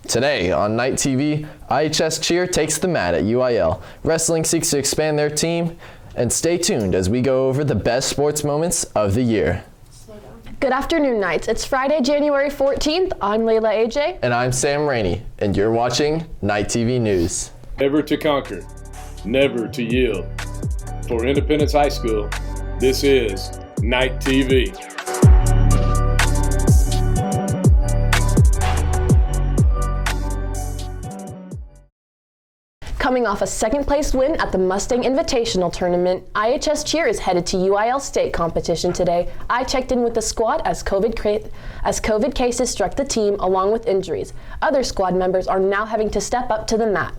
Today on Night TV, IHS Cheer takes the mat at UIL. Wrestling seeks to expand their team, and stay tuned as we go over the best sports moments of the year. Good afternoon, Knights. It's Friday, January 14th. I'm Layla AJ. And I'm Sam Rainey, and you're watching Night TV News. Never to conquer, never to yield. For Independence High School, this is Night TV. Coming off a second-place win at the Mustang Invitational Tournament, IHS Cheer is headed to UIL state competition today. I checked in with the squad as COVID cases struck the team along with injuries. Other squad members are now having to step up to the mat.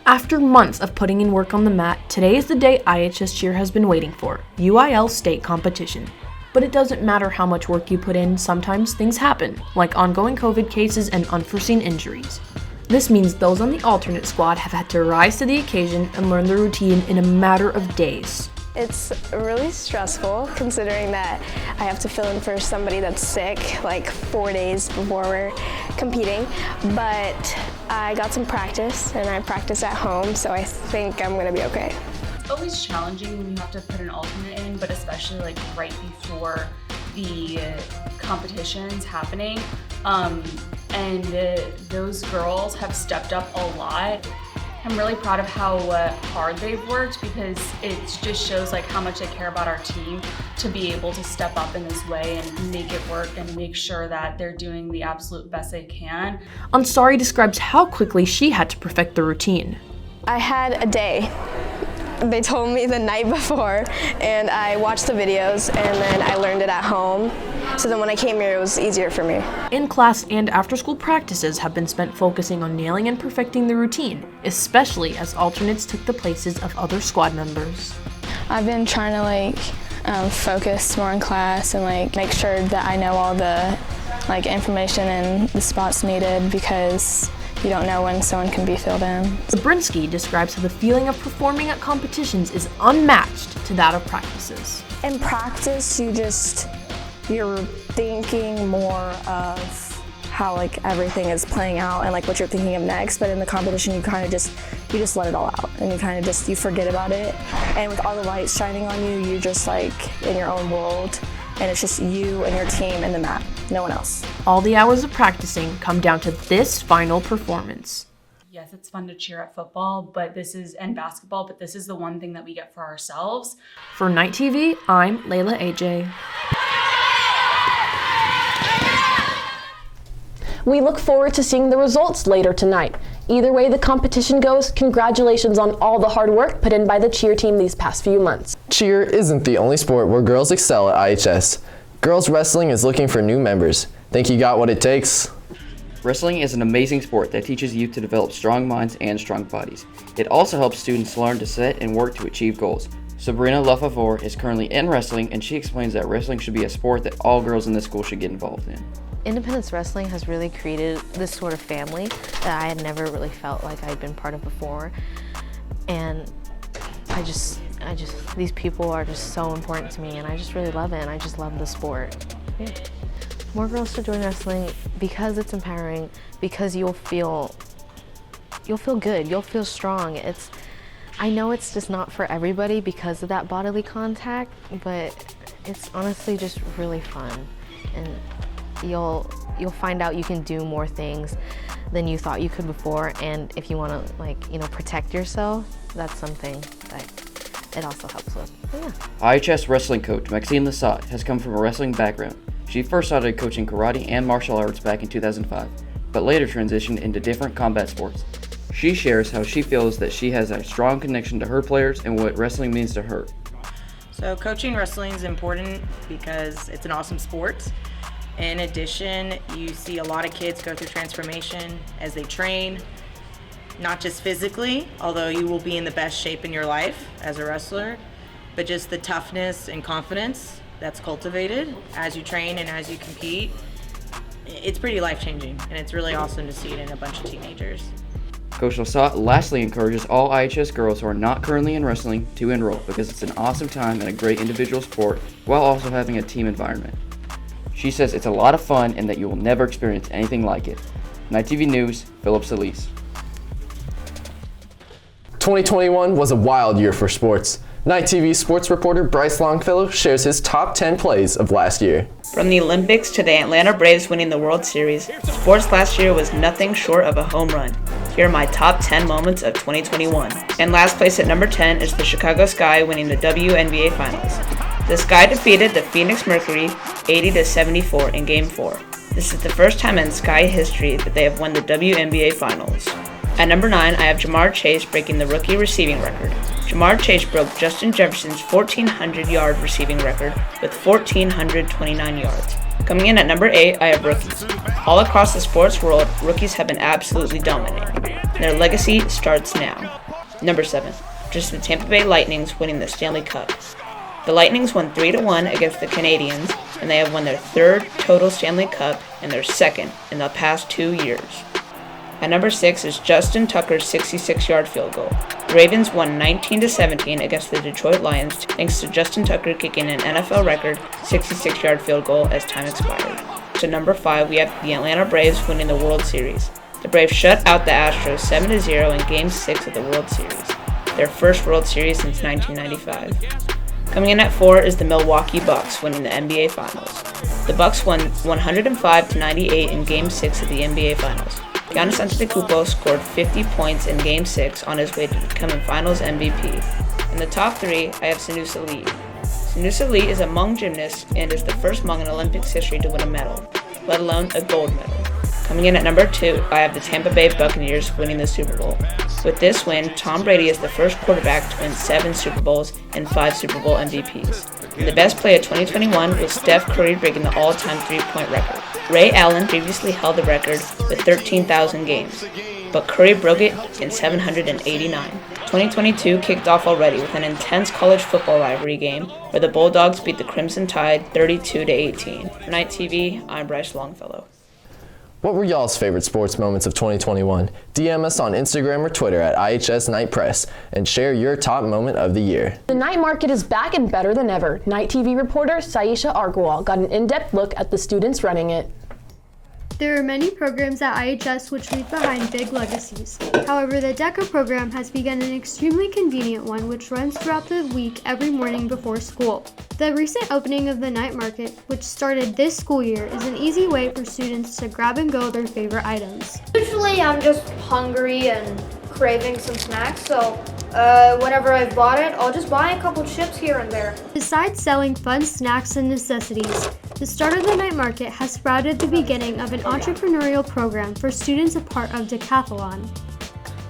After months of putting in work on the mat, today is the day IHS Cheer has been waiting for, UIL state competition. But it doesn't matter how much work you put in, sometimes things happen, like ongoing COVID cases and unforeseen injuries. This means those on the alternate squad have had to rise to the occasion and learn the routine in a matter of days. It's really stressful considering that I have to fill in for somebody that's sick like 4 days before we're competing, but I got some practice and I practice at home, so I think I'm gonna be okay. It's always challenging when you have to put an alternate in, but especially like right before the competition's happening. And those girls have stepped up a lot. I'm really proud of how hard they've worked, because it just shows like how much they care about our team to be able to step up in this way and make it work and make sure that they're doing the absolute best they can. Ansari describes how quickly she had to perfect the routine. I had a day. They told me the night before, and I watched the videos, and then I learned it at home. So then when I came here, it was easier for me. In-class and after-school practices have been spent focusing on nailing and perfecting the routine, especially as alternates took the places of other squad members. I've been trying to focus more in class and make sure that I know all the information and the spots needed, because you don't know when someone can be filled in. Zabrinsky describes how the feeling of performing at competitions is unmatched to that of practices. In practice, you're thinking more of how everything is playing out and what you're thinking of next, but in the competition you just let it all out and you forget about it. And with all the lights shining on you, you're just in your own world, and it's just you and your team and the mat, no one else. All the hours of practicing come down to this final performance. Yes, it's fun to cheer at football, and basketball, but this is the one thing that we get for ourselves. For Night TV, I'm Layla AJ. We look forward to seeing the results later tonight. Either way the competition goes, congratulations on all the hard work put in by the cheer team these past few months. Cheer isn't the only sport where girls excel at IHS. Girls wrestling is looking for new members. Think you got what it takes? Wrestling is an amazing sport that teaches youth to develop strong minds and strong bodies. It also helps students learn to set and work to achieve goals. Sabrina LaFavor is currently in wrestling, and she explains that wrestling should be a sport that all girls in the school should get involved in. Independence Wrestling has really created this sort of family that I had never really felt like I'd been part of before. And these people are just so important to me, and I just really love it, and I just love the sport. Yeah. More girls should join wrestling because it's empowering, because you'll feel good, you'll feel strong. I know it's just not for everybody because of that bodily contact, but it's honestly just really fun. And you'll find out you can do more things than you thought you could before, and if you want to protect yourself, that's something that it also helps with. So, yeah. IHS wrestling coach Maxine Lasat has come from a wrestling background. She first started coaching karate and martial arts back in 2005, but later transitioned into different combat sports. She shares how she feels that she has a strong connection to her players and what wrestling means to her. So coaching wrestling is important because it's an awesome sport. In addition, you see a lot of kids go through transformation as they train, not just physically, although you will be in the best shape in your life as a wrestler, but just the toughness and confidence that's cultivated as you train and as you compete. It's pretty life-changing, and it's really awesome to see it in a bunch of teenagers. Coach Lasat lastly encourages all IHS girls who are not currently in wrestling to enroll, because it's an awesome time and a great individual sport while also having a team environment. She says it's a lot of fun and that you will never experience anything like it. Night TV News, Philip Solis. 2021 was a wild year for sports. Night TV sports reporter Bryce Longfellow shares his top 10 plays of last year. From the Olympics to the Atlanta Braves winning the World Series, sports last year was nothing short of a home run. Here are my top 10 moments of 2021. And last place at number 10 is the Chicago Sky winning the WNBA Finals. The Sky defeated the Phoenix Mercury 80-74 in Game 4. This is the first time in Sky history that they have won the WNBA Finals. At number 9, I have Jamar Chase breaking the rookie receiving record. Jamar Chase broke Justin Jefferson's 1,400-yard receiving record with 1,429 yards. Coming in at number 8, I have rookies. All across the sports world, rookies have been absolutely dominating. Their legacy starts now. Number 7, just the Tampa Bay Lightnings winning the Stanley Cup. The Lightnings won 3-1 against the Canadiens, and they have won their third total Stanley Cup and their second in the past 2 years. At number 6 is Justin Tucker's 66-yard field goal. The Ravens won 19-17 against the Detroit Lions thanks to Justin Tucker kicking an NFL record 66-yard field goal as time expired. To number 5, we have the Atlanta Braves winning the World Series. The Braves shut out the Astros 7-0 in Game 6 of the World Series, their first World Series since 1995. Coming in at 4 is the Milwaukee Bucks winning the NBA Finals. The Bucks won 105-98 in Game 6 of the NBA Finals. Giannis Antetokounmpo scored 50 points in Game 6 on his way to becoming Finals MVP. In the top 3, I have Sanusa Lee. Sanusa Lee is a Hmong gymnast and is the first Hmong in Olympics history to win a medal, let alone a gold medal. Coming in at number 2, I have the Tampa Bay Buccaneers winning the Super Bowl. With this win, Tom Brady is the first quarterback to win 7 Super Bowls and 5 Super Bowl MVPs. And the best play of 2021 was Steph Curry breaking the all-time three-point record. Ray Allen previously held the record with 13,000 games, but Curry broke it in 789. 2022 kicked off already with an intense college football rivalry game where the Bulldogs beat the Crimson Tide 32-18. For Night TV, I'm Bryce Longfellow. What were y'all's favorite sports moments of 2021? DM us on Instagram or Twitter at IHS Night Press and share your top moment of the year. The night market is back and better than ever. Night TV reporter Saisha Argawal got an in-depth look at the students running it. There are many programs at IHS which leave behind big legacies. However, the DECA program has begun an extremely convenient one which runs throughout the week every morning before school. The recent opening of the night market, which started this school year, is an easy way for students to grab and go their favorite items. Usually I'm just hungry and craving some snacks, so whenever I've bought it, I'll just buy a couple chips here and there. Besides selling fun snacks and necessities, the start of the night market has sprouted the beginning of an entrepreneurial program for students a part of Decathlon.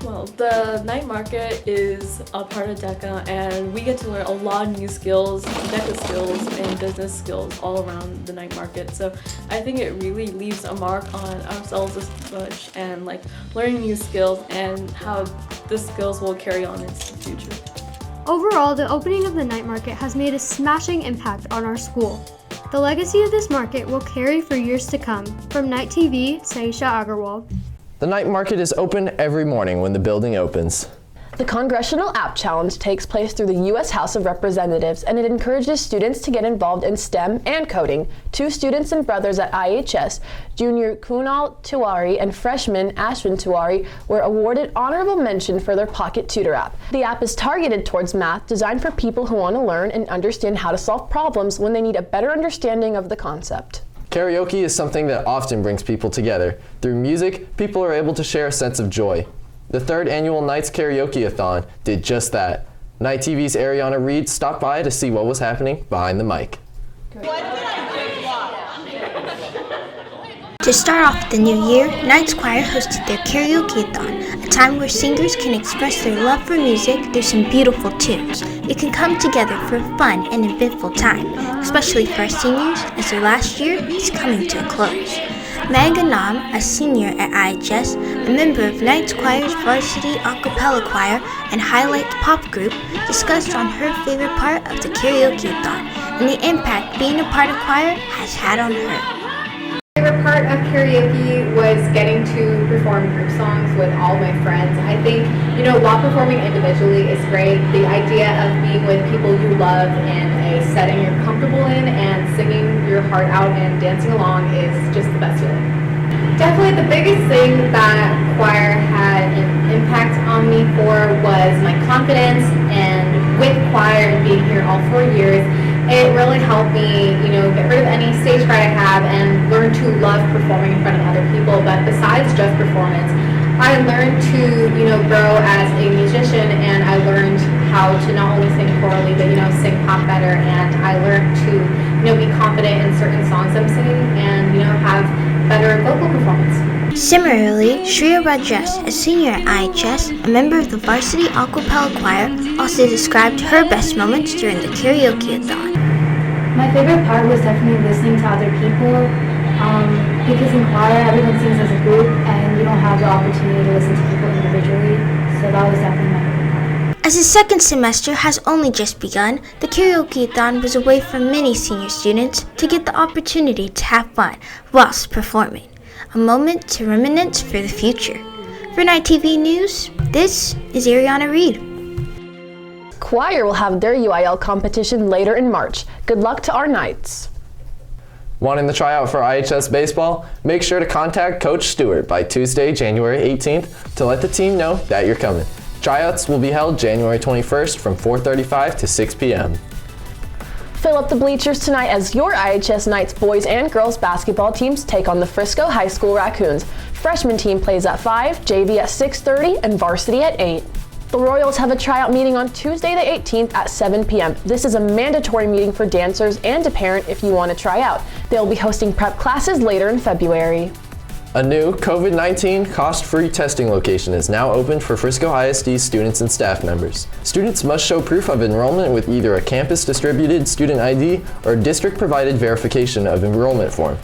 Well, the night market is a part of DECA, and we get to learn a lot of new skills, DECA skills and business skills all around the night market. So I think it really leaves a mark on ourselves as much, and like learning new skills and how the skills will carry on into the future. Overall, the opening of the night market has made a smashing impact on our school. The legacy of this market will carry for years to come. From Night TV, Saisha Agarwal. The night market is open every morning when the building opens. The Congressional App Challenge takes place through the U.S. House of Representatives, and it encourages students to get involved in STEM and coding. 2 students and brothers at IHS, junior Kunal Tiwari and freshman Ashwin Tiwari, were awarded honorable mention for their Pocket Tutor app. The app is targeted towards math, designed for people who want to learn and understand how to solve problems when they need a better understanding of the concept. Karaoke is something that often brings people together. Through music, people are able to share a sense of joy. The 3rd annual Nights Karaoke-a-thon did just that. Night TV's Ariana Reed stopped by to see what was happening behind the mic. To start off the new year, Knights Choir hosted their Karaoke-a-thon, a time where singers can express their love for music through some beautiful tunes. It can come together for a fun and eventful time, especially for our seniors, as their last year is coming to a close. Meg Anam, a senior at IHS, a member of Knights Choir's varsity a cappella choir and highlight pop group, discussed on her favorite part of the Karaoke-a-thon and the impact being a part of choir has had on her. My favorite part of karaoke was getting to perform group songs with all my friends. I think, while performing individually is great, the idea of being with people you love in a setting you're comfortable in and singing your heart out and dancing along is just the best feeling. Definitely the biggest thing that choir had an impact on me for was my confidence, and with choir and being here all 4 years, it really helped me, get rid of any stage fright I have and learn to love performing in front of other people. But besides just performance, I learned to, grow as a musician, and I learned how to not only sing chorally, but, sing pop better, and I learned to, be confident in certain songs I'm singing and, have better vocal performance. Similarly, Shreya Rajesh, a senior at IHS, a member of the varsity a cappella choir, also described her best moments during the karaoke-a-thon. My favorite part was definitely listening to other people, because in choir everyone sings as a group and you don't have the opportunity to listen to people individually, so that was definitely my favorite part. As the second semester has only just begun, the karaoke-a-thon was a way for many senior students to get the opportunity to have fun whilst performing. A moment to reminisce for the future. For Night TV News, this is Ariana Reed. Choir will have their UIL competition later in March. Good luck to our Knights. Wanting the tryout for IHS baseball? Make sure to contact Coach Stewart by Tuesday, January 18th to let the team know that you're coming. Tryouts will be held January 21st from 4:35 to 6 p.m. Fill up the bleachers tonight as your IHS Knights boys and girls basketball teams take on the Frisco High School Raccoons. Freshman team plays at 5, JV at 6:30, and varsity at 8. The Royals have a tryout meeting on Tuesday the 18th at 7 p.m. This is a mandatory meeting for dancers and a parent if you want to try out. They'll be hosting prep classes later in February. A new COVID-19 cost-free testing location is now open for Frisco ISD students and staff members. Students must show proof of enrollment with either a campus-distributed student ID or district-provided verification of enrollment form.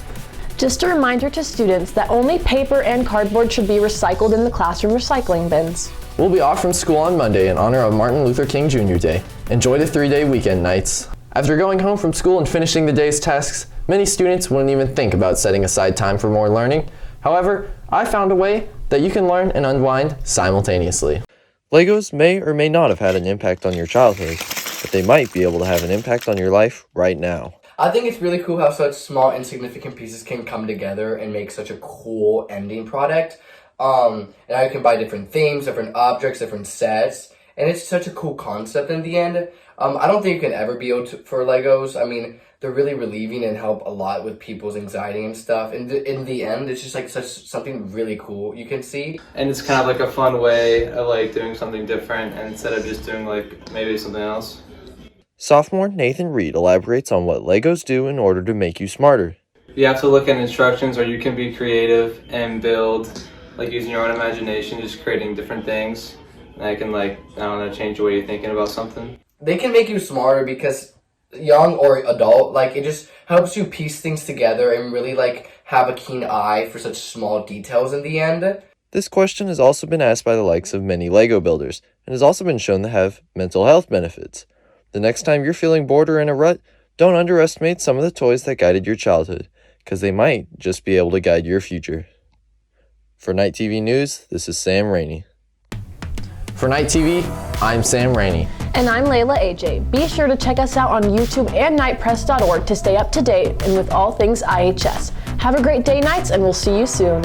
Just a reminder to students that only paper and cardboard should be recycled in the classroom recycling bins. We'll be off from school on Monday in honor of Martin Luther King Jr. Day. Enjoy the 3-day weekend, Knights. After going home from school and finishing the day's tasks, many students wouldn't even think about setting aside time for more learning. However, I found a way that you can learn and unwind simultaneously. Legos may or may not have had an impact on your childhood, but they might be able to have an impact on your life right now. I think it's really cool how such small insignificant pieces can come together and make such a cool ending product. And how you can buy different themes, different objects, different sets, and it's such a cool concept in the end. I don't think you can ever be able to for Legos. I mean, they're really relieving and help a lot with people's anxiety and stuff. And in the end, it's just like something really cool you can see. And it's kind of like a fun way of like doing something different instead of just doing like maybe something else. Sophomore Nathan Reed elaborates on what Legos do in order to make you smarter. You have to look at instructions, or you can be creative and build, like using your own imagination, just creating different things. And that can change the way you're thinking about something. They can make you smarter because young or adult, it just helps you piece things together and really have a keen eye for such small details in the end. This question has also been asked by the likes of many Lego builders and has also been shown to have mental health benefits. The next time you're feeling bored or in a rut, don't underestimate some of the toys that guided your childhood, because they might just be able to guide your future. For Night TV News, this is Sam Rainey. For Night TV, I'm Sam Rainey. And I'm Layla AJ. Be sure to check us out on YouTube and nightpress.org to stay up to date and with all things IHS. Have a great day, Knights, and we'll see you soon.